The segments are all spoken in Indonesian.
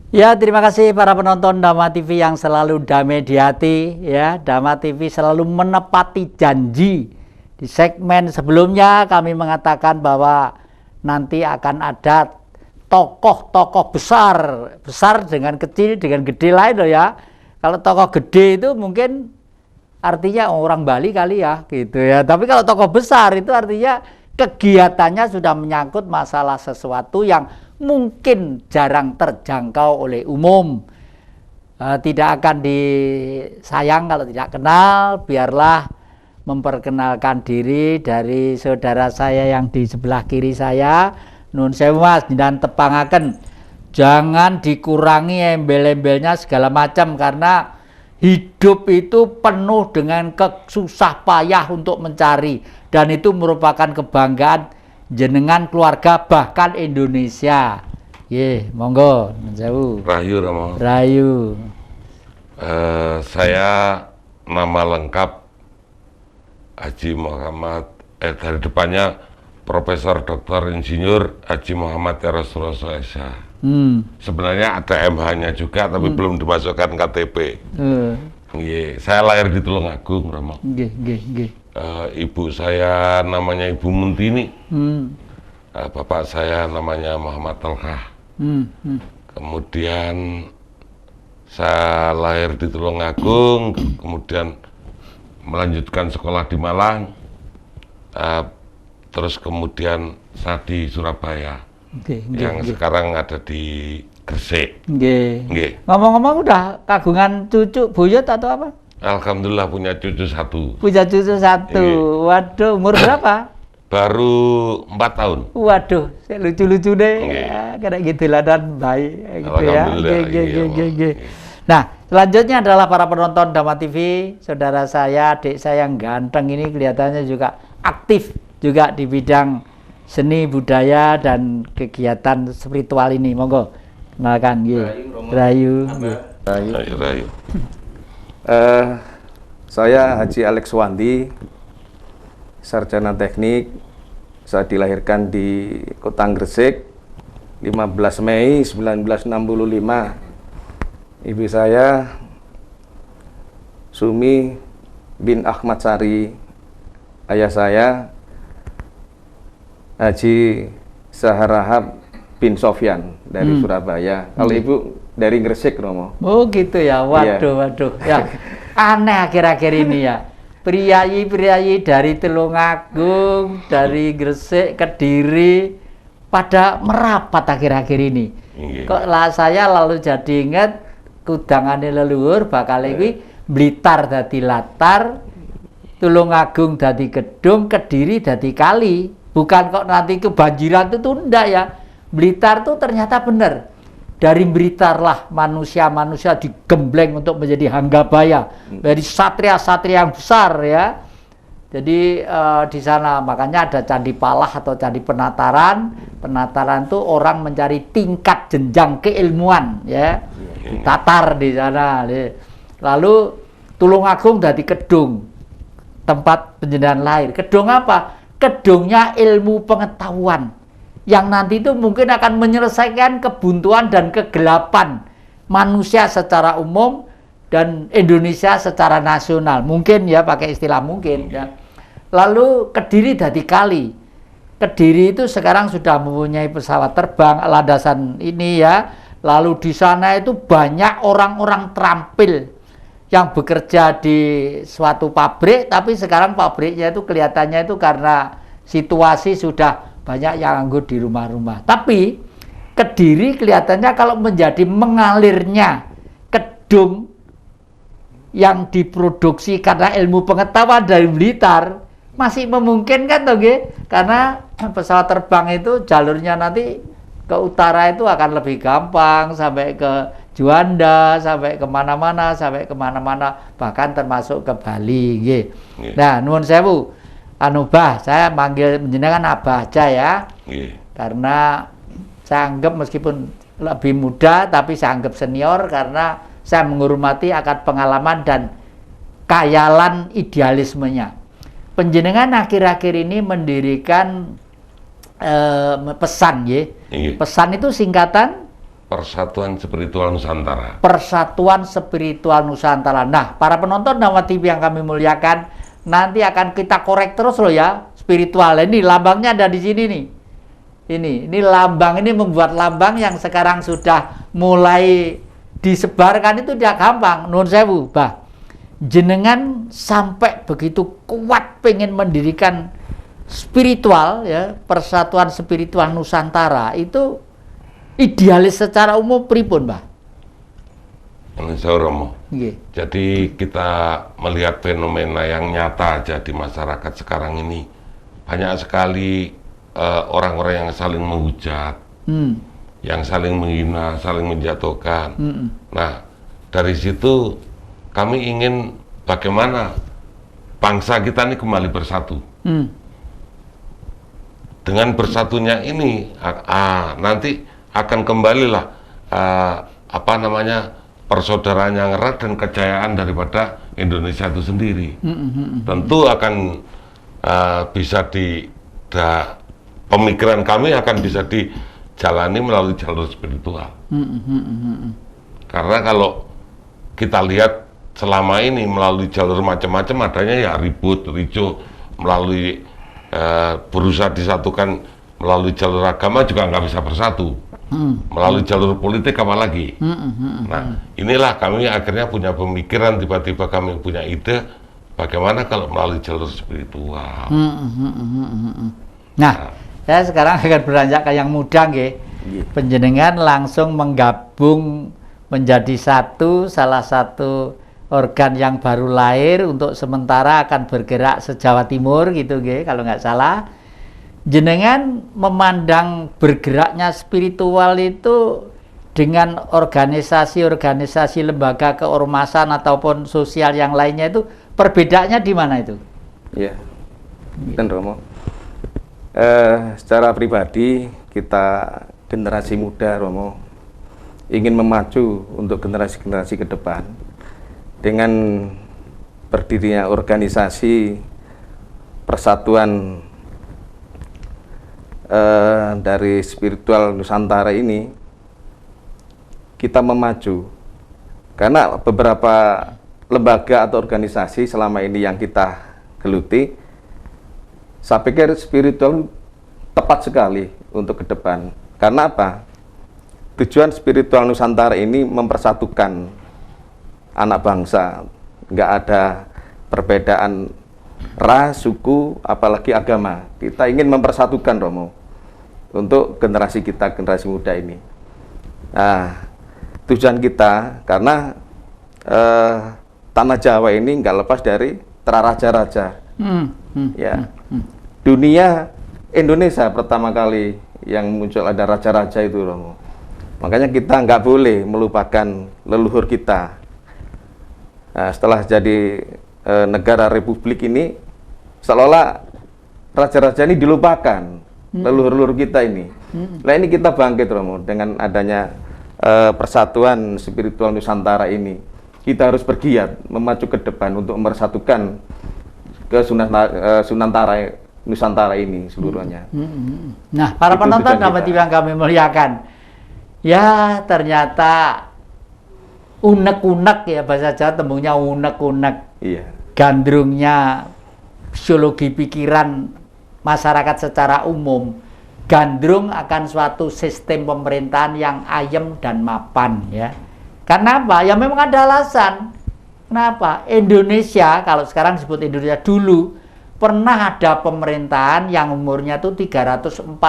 Ya, terima kasih para penonton Dhamma TV yang selalu damai di hati. Ya, Dhamma TV selalu menepati janji. Di segmen sebelumnya kami mengatakan bahwa nanti akan ada tokoh-tokoh besar, besar dengan kecil, dengan gede lain loh ya. Kalau tokoh gede itu mungkin artinya orang Bali kali ya, gitu ya. Tapi kalau tokoh besar itu artinya kegiatannya sudah menyangkut masalah sesuatu yang mungkin jarang terjangkau oleh umum. Tidak akan disayang kalau tidak kenal. Biarlah memperkenalkan diri dari saudara saya yang di sebelah kiri saya. Nun sewu Mas, dan tepangaken jangan dikurangi embel-embelnya segala macam, karena hidup itu penuh dengan kesusah payah untuk mencari, dan itu merupakan kebanggaan jenengan keluarga bahkan Indonesia. Ye, monggo sewu. Rahayu Romo. Rahayu. Saya nama lengkap Haji Muhammad, dari depannya Profesor Dr. Insinyur Haji Muhammad ya Rasulullah SAW. Sebenarnya ada MH-nya juga, tapi belum dimasukkan KTP. Saya lahir di Tulungagung, Romo. Ibu saya namanya Ibu Muntini. Bapak saya namanya Muhammad Talhah. Kemudian saya lahir di Tulungagung, kemudian melanjutkan sekolah di Malang, terus kemudian saya di Surabaya, yang sekarang ada di Gresik. Ngomong-ngomong udah kagungan cucu buyut atau apa? Alhamdulillah punya cucu satu. Punya cucu satu. Waduh, umur berapa? Baru 4 tahun. Waduh, lucu-lucu deh. Ya, kayak gitulah dan baik gitu ya. Nah, selanjutnya adalah para penonton Dhamma TV. Saudara saya, adik saya yang ganteng ini kelihatannya juga aktif juga di bidang seni budaya dan kegiatan spiritual ini. Monggo kenalkan. Rahayu. Rahayu. Saya Haji Alex Wandi, sarjana teknik. Saya dilahirkan di Kota Gresik 15 Mei 1965. Ibu saya Sumi bin Ahmad Sari. Ayah saya Haji Saharahab bin Sofyan dari Surabaya. Kalau ibu dari Gresik, Romo. Oh gitu ya, waduh. Ya, aneh akhir-akhir ini ya. Priayi-priayi dari Tulungagung, dari Gresik, Kediri, pada merapat akhir-akhir ini. Kok saya lalu jadi ingat kudangane leluhur bakal iki Blitar dadi latar, Tulungagung dadi gedung, Kediri dadi kali. Bukan kok nanti kebanjiran itu enggak ya. Blitar tuh ternyata benar. Dari Blitarlah manusia-manusia digembleng untuk menjadi Hanggabaya, dari satria-satria yang besar ya. Jadi di sana makanya ada Candi Palah atau Candi Penataran. Penataran tuh orang mencari tingkat jenjang keilmuan ya. Tatar di sana. Lalu Tulungagung dari Kedung, tempat penjenengan lahir. Kedung apa? Kedungnya ilmu pengetahuan, yang nanti itu mungkin akan menyelesaikan kebuntuan dan kegelapan manusia secara umum dan Indonesia secara nasional. Mungkin ya, pakai istilah mungkin ya. Lalu Kediri dadi kali. Kediri itu sekarang sudah mempunyai pesawat terbang landasan ini ya. Lalu di sana itu banyak orang-orang terampil yang bekerja di suatu pabrik, tapi sekarang pabriknya itu kelihatannya itu karena situasi sudah banyak yang nganggur di rumah-rumah. Tapi Kediri kelihatannya kalau menjadi mengalirnya kedung yang diproduksi karena ilmu pengetahuan dari Blitar masih memungkinkan toh nggih? Karena pesawat terbang itu jalurnya nanti ke utara itu akan lebih gampang, sampai ke Juanda, sampai kemana-mana, bahkan termasuk ke Bali nggih. Nah, nuwun sewu. Bah, saya manggil menjenengan Abah aja ya. Karena saya anggap meskipun lebih muda, tapi saya anggap senior karena saya menghormati akad pengalaman dan kayalan idealismenya. Panjenengan akhir-akhir ini mendirikan pesan ya. Pesan itu singkatan Persatuan Spiritual Nusantara. Persatuan Spiritual Nusantara. Nah, para penonton Dhamma TV yang kami muliakan, nanti akan kita korek terus loh ya, spiritual. Ini lambangnya ada di sini nih. Ini lambang, ini membuat lambang yang sekarang sudah mulai disebarkan itu tidak gampang. Nuwun sewu, Bah. Jenengan sampai begitu kuat pengen mendirikan spiritual ya, Persatuan Spiritual Nusantara itu idealis secara umum pripun, Mbah? Romo. Jadi kita melihat fenomena yang nyata aja di masyarakat sekarang ini. Banyak sekali orang-orang yang saling menghujat, yang saling menghina, saling menjatuhkan. Nah, dari situ kami ingin bagaimana bangsa kita ini kembali bersatu. Dengan bersatunya ini, nanti akan kembalilah persaudaraan yang erat dan kejayaan daripada Indonesia itu sendiri. Tentu akan pemikiran kami akan bisa dijalani melalui jalur spiritual. Karena kalau kita lihat selama ini melalui jalur macam-macam adanya ya ribut, ricuh, melalui berusaha disatukan melalui jalur agama juga nggak bisa bersatu. Melalui jalur politik apalagi. Nah, inilah kami akhirnya punya pemikiran, tiba-tiba kami punya ide bagaimana kalau melalui jalur spiritual. Nah, saya sekarang akan beranjak ke yang muda nggih. Panjenengan langsung menggabung menjadi salah satu organ yang baru lahir untuk sementara akan bergerak se-Jawa Timur gitu nggih kalau nggak salah. Jenengan memandang bergeraknya spiritual itu dengan organisasi-organisasi lembaga keormasan ataupun sosial yang lainnya itu perbedaannya di mana itu? Iya, dan Romo, secara pribadi kita generasi muda Romo ingin memacu untuk generasi-generasi ke depan dengan berdirinya organisasi Persatuan dari Spiritual Nusantara ini. Kita memacu karena beberapa lembaga atau organisasi selama ini yang kita geluti, saya pikir spiritual tepat sekali untuk ke depan. Karena apa? Tujuan Spiritual Nusantara ini mempersatukan anak bangsa, nggak ada perbedaan ras, suku, apalagi agama. Kita ingin mempersatukan Romo untuk generasi kita, generasi muda ini. Nah, tujuan kita karena tanah Jawa ini nggak lepas dari raja-raja. Ya, dunia Indonesia pertama kali yang muncul ada raja-raja itu Romo. Makanya kita nggak boleh melupakan leluhur kita. Nah, setelah jadi negara republik ini, seolah-olah raja-raja ini dilupakan. Leluhur-leluhur kita ini. Nah, ini kita bangkit Romo dengan adanya Persatuan Spiritual Nusantara ini. Kita harus bergiat memacu ke depan untuk mempersatukan ke Nusantara ini seluruhnya. Nah, para penonton Dhamma TV yang kami muliakan, ya ternyata unek-unek ya, bahasa Jawa tembungnya unek-unek. Iya. Gandrungnya psikologi pikiran masyarakat secara umum, gandrung akan suatu sistem pemerintahan yang ayem dan mapan ya. Karena apa? Ya memang ada alasan. Kenapa? Indonesia, kalau sekarang disebut Indonesia, dulu pernah ada pemerintahan yang umurnya itu 341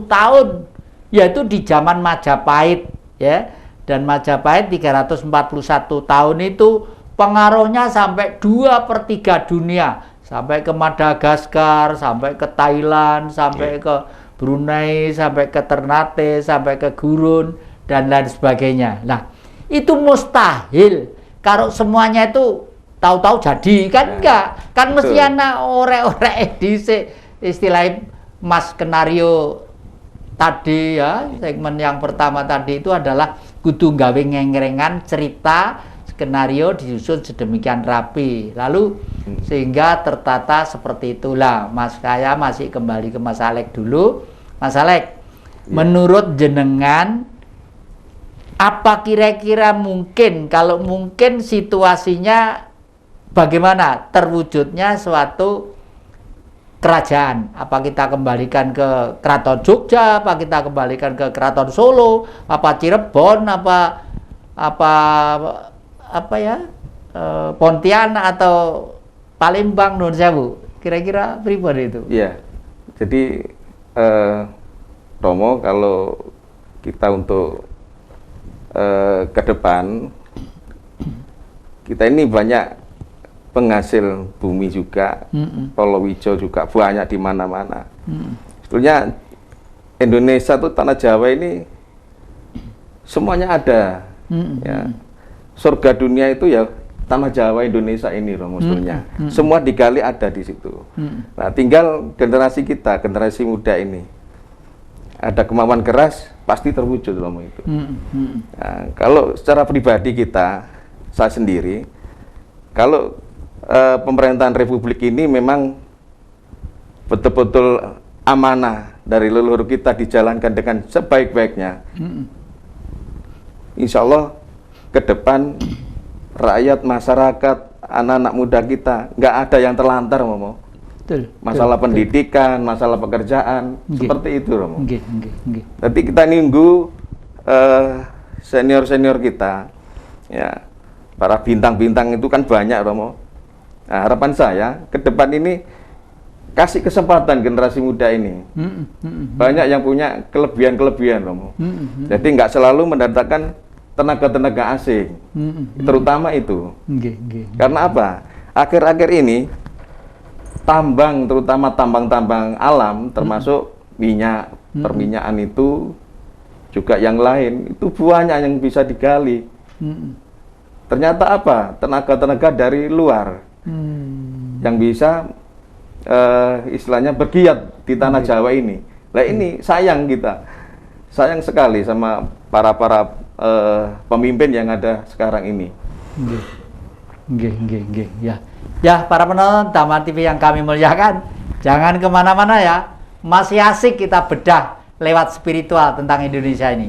tahun, yaitu di zaman Majapahit ya. Dan Majapahit 341 tahun itu pengaruhnya sampai 2/3 dunia. Sampai ke Madagaskar, sampai ke Thailand, sampai ke Brunei, sampai ke Ternate, sampai ke Gurun, dan lain sebagainya. Nah, itu mustahil kalau semuanya itu tahu-tahu jadi, kan enggak. Kan mesti anak orek-orek edisi, istilah Mas Kenario tadi ya, segmen yang pertama tadi itu adalah kudu nggawe ngengrengan cerita skenario disusun sedemikian rapi, lalu sehingga tertata seperti itulah. Mas, saya masih kembali ke Mas Alek dulu. Mas Alek, menurut jenengan apa kira-kira mungkin, kalau mungkin situasinya bagaimana terwujudnya suatu kerajaan? Apa kita kembalikan ke Keraton Jogja, apa kita kembalikan ke Keraton Solo, apa Cirebon, apa ya, Pontianak atau Palembang, Nun Sewu, kira-kira pribadi itu? Iya, jadi Romo, kalau kita untuk ke depan, kita ini banyak penghasil bumi juga, Polowijo juga banyak di mana-mana. Sebetulnya Indonesia tuh, tanah Jawa ini semuanya ada. Ya. Surga dunia itu ya tanah Jawa Indonesia ini, Romo, sebetulnya. Semua digali ada di situ. Nah, tinggal generasi kita, generasi muda ini, ada kemauan keras, pasti terwujud, Romo, itu. Nah, kalau secara pribadi kita, saya sendiri, kalau pemerintahan Republik ini memang betul-betul amanah dari leluhur kita dijalankan dengan sebaik-baiknya, insya Allah ke depan rakyat, masyarakat, anak-anak muda kita nggak ada yang terlantar, Romo. Masalah pendidikan, masalah pekerjaan, seperti itu, Romo. Nanti kita nunggu senior-senior kita, ya, para bintang-bintang itu kan banyak, Romo. Nah, harapan saya ke depan ini kasih kesempatan generasi muda ini. Banyak yang punya kelebihan-kelebihan, Romo. Jadi nggak selalu mendatangkan tenaga-tenaga asing, terutama itu. Karena apa? Akhir-akhir ini tambang, terutama tambang-tambang alam, termasuk minyak, perminyakan itu, juga yang lain, itu banyak yang bisa digali. Ternyata apa? Tenaga-tenaga dari luar yang bisa istilahnya bergiat di tanah Jawa ini. Nah, ini sayang kita, sayang sekali sama para pemimpin yang ada sekarang ini. Ya, para penonton Dhamma TV yang kami muliakan, jangan kemana-mana ya, masih asik kita bedah lewat spiritual tentang Indonesia ini.